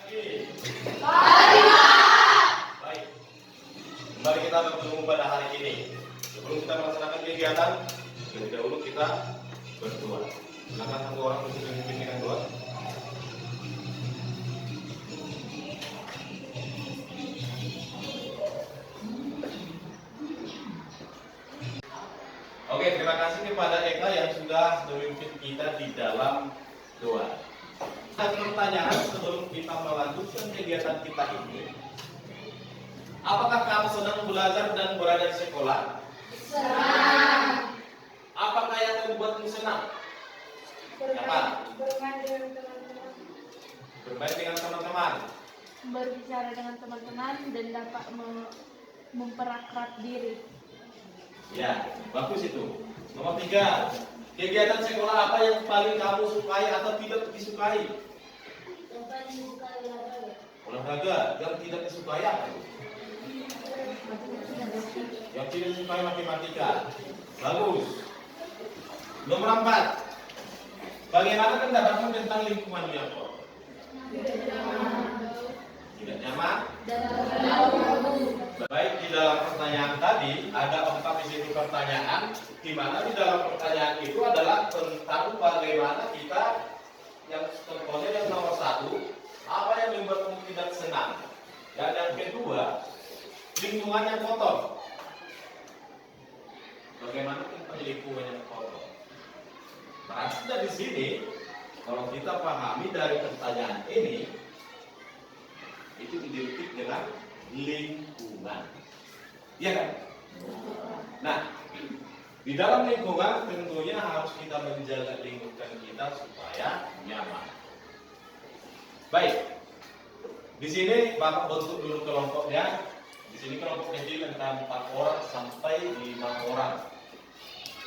lagi? Mari, Pak. Baik. Kembali kita bertemu pada hari ini. Sebelum kita melaksanakan kegiatan, lebih dahulu kita berdoa. Silakan satu orang untuk memimpin dengan doa. Oke, terima kasih kepada Eka yang sudah memimpin kita di dalam doa. Ada pertanyaan sebelum kita melanjutkan kegiatan kita ini. Apakah kamu senang belajar dan berada di sekolah? Senang. Apakah yang membuatmu senang? Apa? Bermain dengan teman-teman. Bermain dengan teman-teman. Berbicara dengan teman-teman dan dapat memperakrab diri. Ya, bagus itu. Nomor 3, kegiatan sekolah apa yang paling kamu sukai atau tidak disukai? Yang paling disukai olahraga. Olahraga. Yang tidak disukai apa? Yang tidak disukai matematika. Bagus. Nomor 4, bagaimana pendapatmu tentang lingkungan yang kotor? Tidak nyaman? Baik, di dalam pertanyaan tadi ada 4 isi pertanyaan, di mana di dalam pertanyaan itu adalah tentang bagaimana kita yang contohnya yang nomor 1, apa yang membuatmu tidak senang, dan yang kedua, lingkungan yang kotor. Bagaimana tentang lingkungan yang kotor? Berarti dari sini, kalau kita pahami dari pertanyaan ini, itu identik dengan lingkungan, ya kan? Nah, di dalam lingkungan tentunya harus kita menjaga lingkungan kita supaya nyaman. Baik, di sini Bapak bentuk dulu kelompoknya. Di sini kelompok kecil antara 4 orang sampai 5 orang.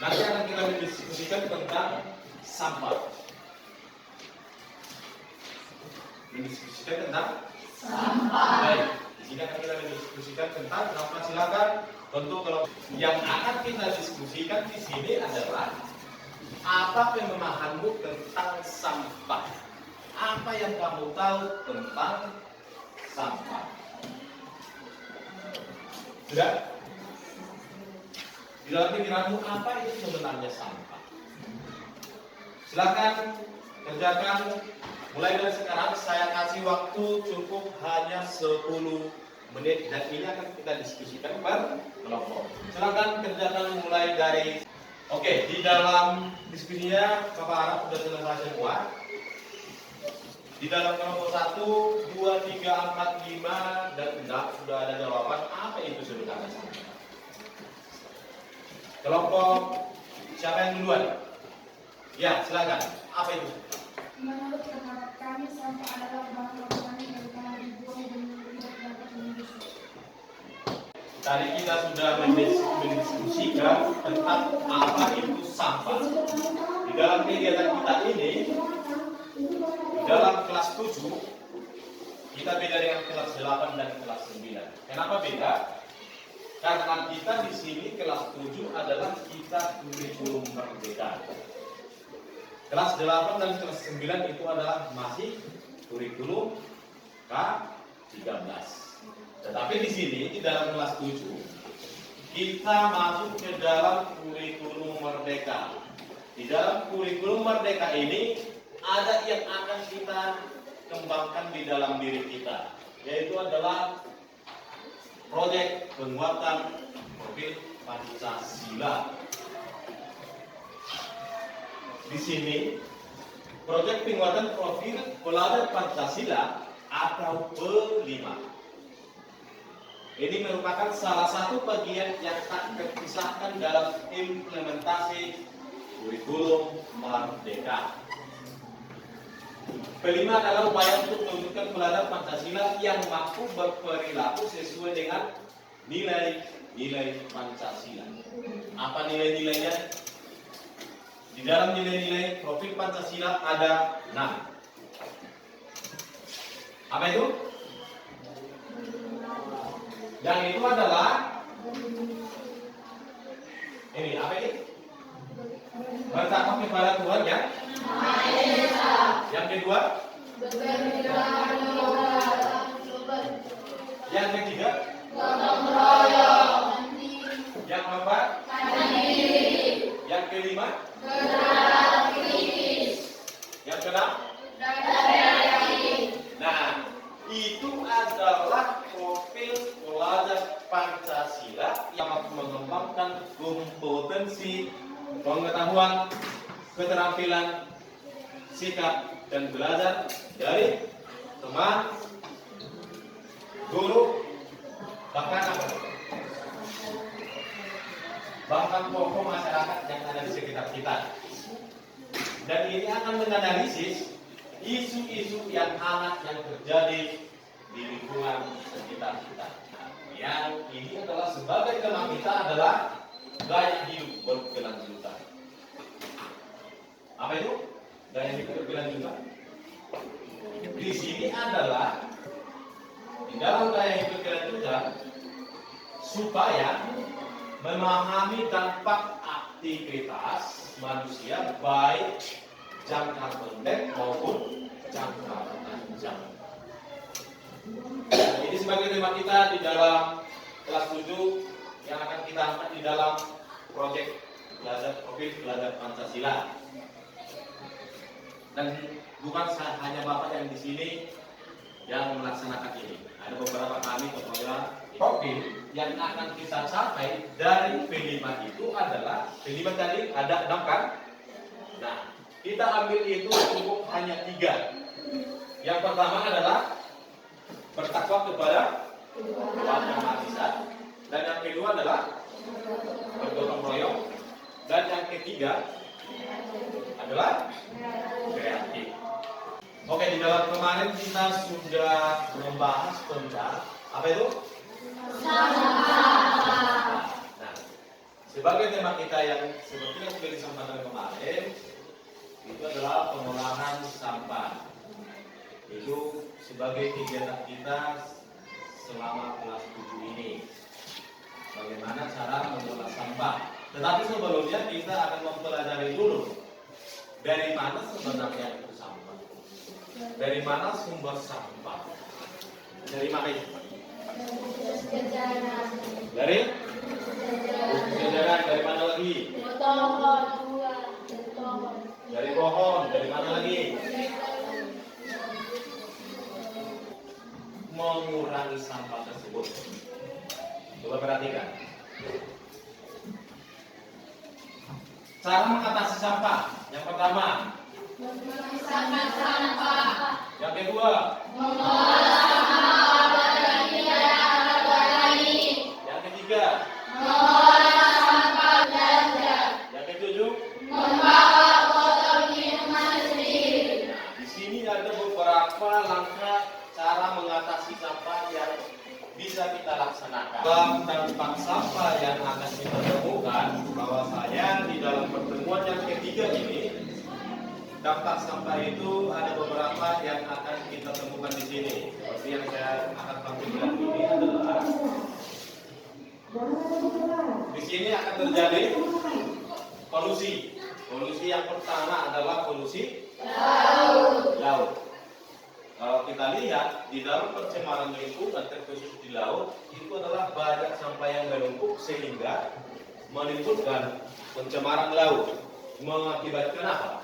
Nanti akan kita mendiskusikan tentang sampah. Mendiskusikan tentang sampah. Baik. Di sini akan kita diskusikan tentang sampah. Silakan untuk kalau yang akan kita diskusikan di sini adalah apa pemahamanmu tentang sampah? Apa yang kamu tahu tentang sampah? Sudah? Di dalam pikiranmu apa itu sebenarnya sampah? Silakan kerjakan. Mulai dari sekarang saya kasih waktu cukup hanya 10 menit dan ini akan kita diskusikan per kelompok. Silakan kerjakan mulai dari. Oke, di dalam diskusinya Bapak harap sudah selesai semua. Di dalam kelompok 1, 2, 3, 4, 5 dan 6 sudah ada jawaban apa itu sebenarnya sampah. Kelompok siapa yang duluan? Ya, silakan. Apa itu? Menurut pendapat kami, sampah adalah bahan organik yang telah dibuang dan tidak dapat diusir. Tadi kita sudah mendiskusikan tentang apa itu sampah. Di dalam kegiatan kita ini, di dalam kelas 7, kita beda dengan kelas 8 dan kelas 9. Kenapa beda? Karena kita di sini kelas 7 adalah kita kurikulum merdeka. Kelas 8 dan kelas 9 itu adalah masih kurikulum K13. Tetapi di sini di dalam kelas 7 kita masuk ke dalam kurikulum merdeka. Di dalam kurikulum merdeka ini ada yang akan kita kembangkan di dalam diri kita, yaitu adalah proyek penguatan profil Pancasila. Di sini proyek penguatan profil pelajar Pancasila atau P5. Ini merupakan salah satu bagian yang tak terpisahkan dalam implementasi kurikulum merdeka. P5 adalah upaya untuk mewujudkan pelajar Pancasila yang mampu berperilaku sesuai dengan nilai-nilai Pancasila. Apa nilai-nilainya? Di dalam nilai-nilai profil Pancasila ada 6. Apa itu? Yang itu adalah ini, apa ini? Bertakwa kepada Tuhan ya. Yang kedua, Yang ketiga, yang keempat, yang kelima, yang keenam. Nah, itu adalah profil pelajar Pancasila yang mengembangkan kompetensi, pengetahuan, keterampilan, sikap, dan belajar dari teman, guru, bahkan tokoh masyarakat yang ada di sekitar kita. Dan ini akan menganalisis isu-isu yang hangat yang terjadi di lingkungan sekitar kita. Yang ini adalah sebagai tema kita adalah gaya hidup berkelanjutan. Apa itu? Gaya hidup berkelanjutan. Di sini adalah di dalam gaya hidup berkelanjutan supaya memahami dampak aktivitas manusia baik jangka pendek maupun jangka panjang. Ini sebagai tema kita di dalam kelas 7 yang akan kita angkat di dalam proyek profil belajar Pancasila. Dan bukan hanya Bapak yang di sini yang melaksanakan ini. Ada beberapa kami ketua profil yang akan kita capai dari P5 itu adalah P5 tadi ada 6 kan? Nah, kita ambil itu cukup hanya 3. Yang pertama adalah bertakwa kepada Tuhan Yang Maha Esa, dan yang kedua adalah bergotong royong, dan yang ketiga adalah kreatif. Oke, di dalam kemarin kita sudah membahas tentang apa itu? Nah, sebagai tema kita yang seperti yang sudah disampaikan kemarin, itu adalah pengolahan sampah. Itu sebagai kegiatan kita selama kelas 7 ini. Bagaimana cara mengolah sampah. Tetapi sebelumnya kita akan mempelajari dulu dari mana sebenarnya itu sampah. Dari mana sumber sampah? Dari mana itu? Dari jajaran. Dari mana lagi? Dari pohon. Dari mana lagi? Mengurangi sampah tersebut. Coba perhatikan. Cara mengatasi sampah. Yang pertama, memisahkan sampah. Yang kedua, mengolah sampah dan tidak terlalu. Yang ketiga, mengolah sampah belanja. Yang ketujuh, membawa botol minuman sendiri. Nah, di sini ada beberapa langkah cara mengatasi sampah yang bisa kita laksanakan. Dalam dampak sampah yang akan kita temukan, bahwasanya di dalam pertemuan yang ketiga ini, dampak sampah itu ada beberapa yang akan kita temukan di sini. Seperti yang saya akan tampilkan ini adalah di sini akan terjadi polusi. Polusi yang pertama adalah polusi laut. Kalau kita lihat di dalam pencemaran lingkungan terkhusus di laut itu adalah banyak sampah yang menumpuk sehingga menimbulkan pencemaran laut. Mengakibatkan apa?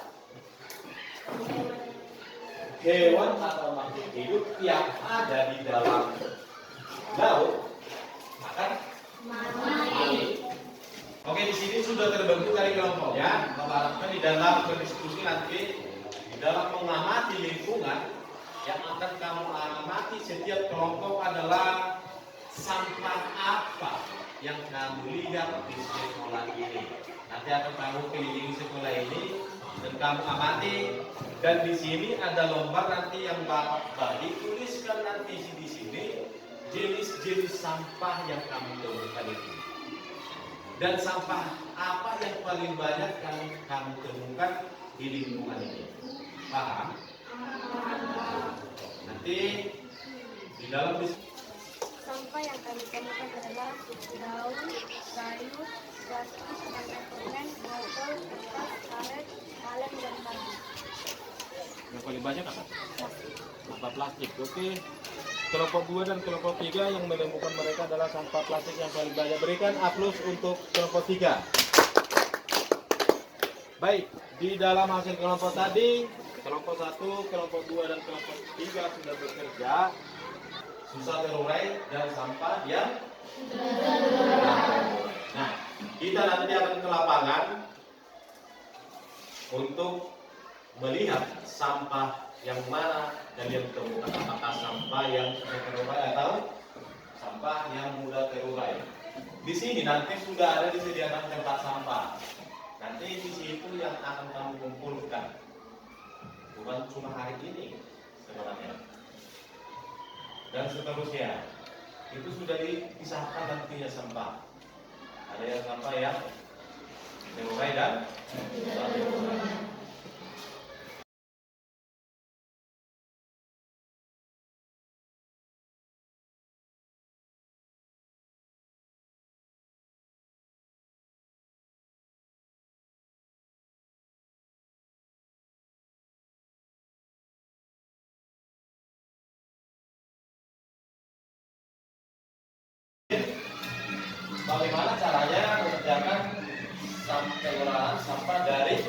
Hewan atau makhluk hidup yang ada di dalam laut akan mati. Oke, di sini sudah terbentuk dari kelompoknya. Bapak harapkan di dalam berdiskusi nanti di dalam mengamati lingkungan yang akan kamu amati setiap kelompok adalah sampah apa yang kamu lihat di sekolah ini. Nanti akan kamu keliling sekolah ini dan kamu amati. Dan di sini ada lembar nanti yang Bapak bagi, tuliskan nanti di sini jenis-jenis sampah yang kamu temukan itu. Dan sampah apa yang paling banyak kamu temukan di lingkungan ini. Paham? Nanti di dalam sampah yang kami temukan adalah daun, kayu, plastik, kantong permen, botol, kertas, karet, kaleng, dan baju. yang paling banyak apa? Plastik. Oke. kelompok 2 dan kelompok 3 yang menemukan mereka adalah sampah plastik yang paling banyak. Berikan aplaus untuk kelompok 3. Baik, di dalam hasil kelompok tadi, kelompok 1, kelompok 2 dan kelompok 3 sudah bekerja. Susah terurai dan sampah yang nah, kita nanti akan ke lapangan untuk melihat sampah yang mana yang ditemukan, apakah sampah yang sudah terurai atau sampah yang mudah terurai. Di sini nanti sudah ada disediakan tempat sampah. Nanti di situ yang akan kamu kumpulkan. Bukan cuma hari ini sebenarnya. Dan seterusnya. Itu sudah dipisahkan nantinya sampah. Ada yang sampah yang terurai dan tidak terurai. Bagaimana caranya mengerjakan pengolahan sampah dari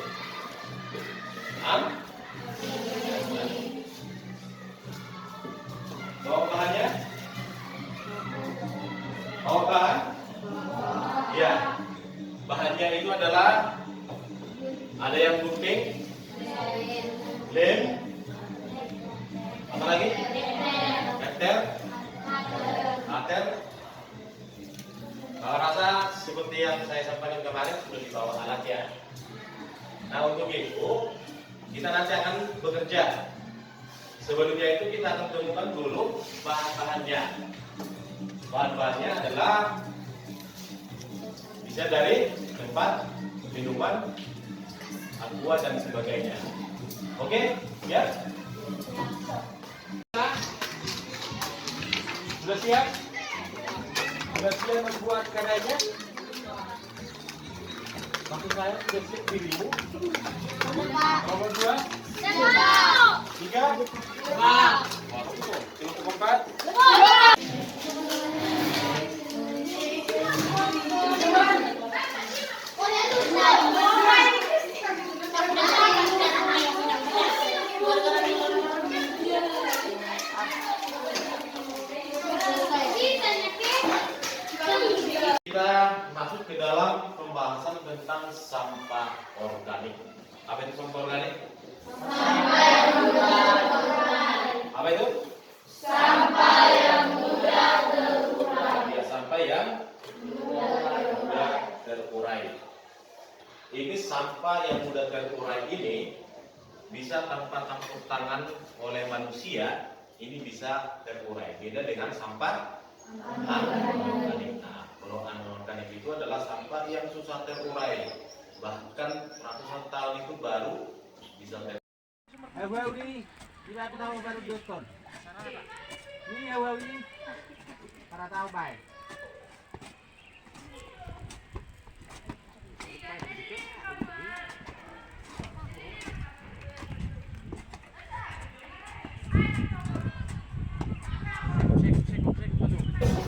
bawa bahannya? Bawa bahan? Ya, bahannya itu adalah ada yang gunting, lem, apa lagi? Meter, ater. Rasa seperti yang saya sampaikan kemarin sudah dibawa alat ya. Nah untuk itu kita nanti akan bekerja. Sebelumnya itu kita akan temukan dulu bahan-bahannya. Bahan-bahannya adalah bisa dari tempat minuman, aqua dan sebagainya. Oke, ya? Sudah siap? Sudah siap membuat karyanya? Maksud saya sudah siap dirimu? Nomor 2? 3? Kelompok 4? Kita masuk ke dalam pembahasan tentang sampah organik. Apa itu sampah organik? Sampah yang mudah terurai. Apa itu? Sampah yang mudah terurai. Ya, sampah yang mudah terurai. Ini sampah yang mudah terurai ini bisa tanpa campur tangan oleh manusia, ini bisa terurai. Beda dengan sampah anorganik. Nah, kalau anorganik itu adalah sampah yang susah terurai, bahkan ratusan tahun itu baru bisa terurai. Ini tidak tahu baru Boston. Ini ini para tahu baik.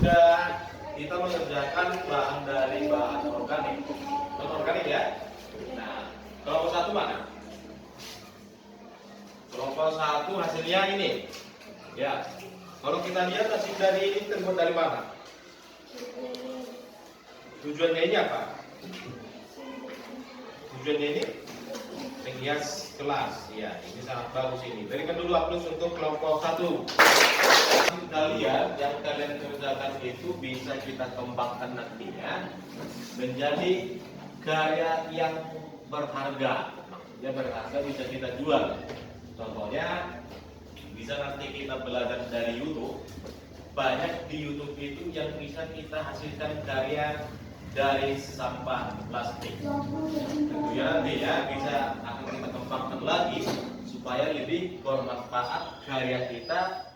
Sudah kita mengerjakan bahan dari bahan organik, non-organik ya. Nah, kelompok 1 mana? Kelompok 1 hasilnya ini. Ya, kalau kita lihat hasil dari ini terbuat dari mana? Tujuannya ini apa? Tujuannya ini menghias kelas. Ya, ini sangat bagus ini. Berikan dulu aplaus untuk kelompok 1. Kalian yang kalian kerjakan itu bisa kita kembangkan nantinya menjadi karya yang berharga. Maksudnya berharga bisa kita jual. Contohnya bisa nanti kita belajar dari YouTube. Banyak di YouTube itu yang bisa kita hasilkan karya dari sampah plastik. Tentunya nanti ya bisa akan kita kembangkan lagi supaya lebih bermanfaat karya kita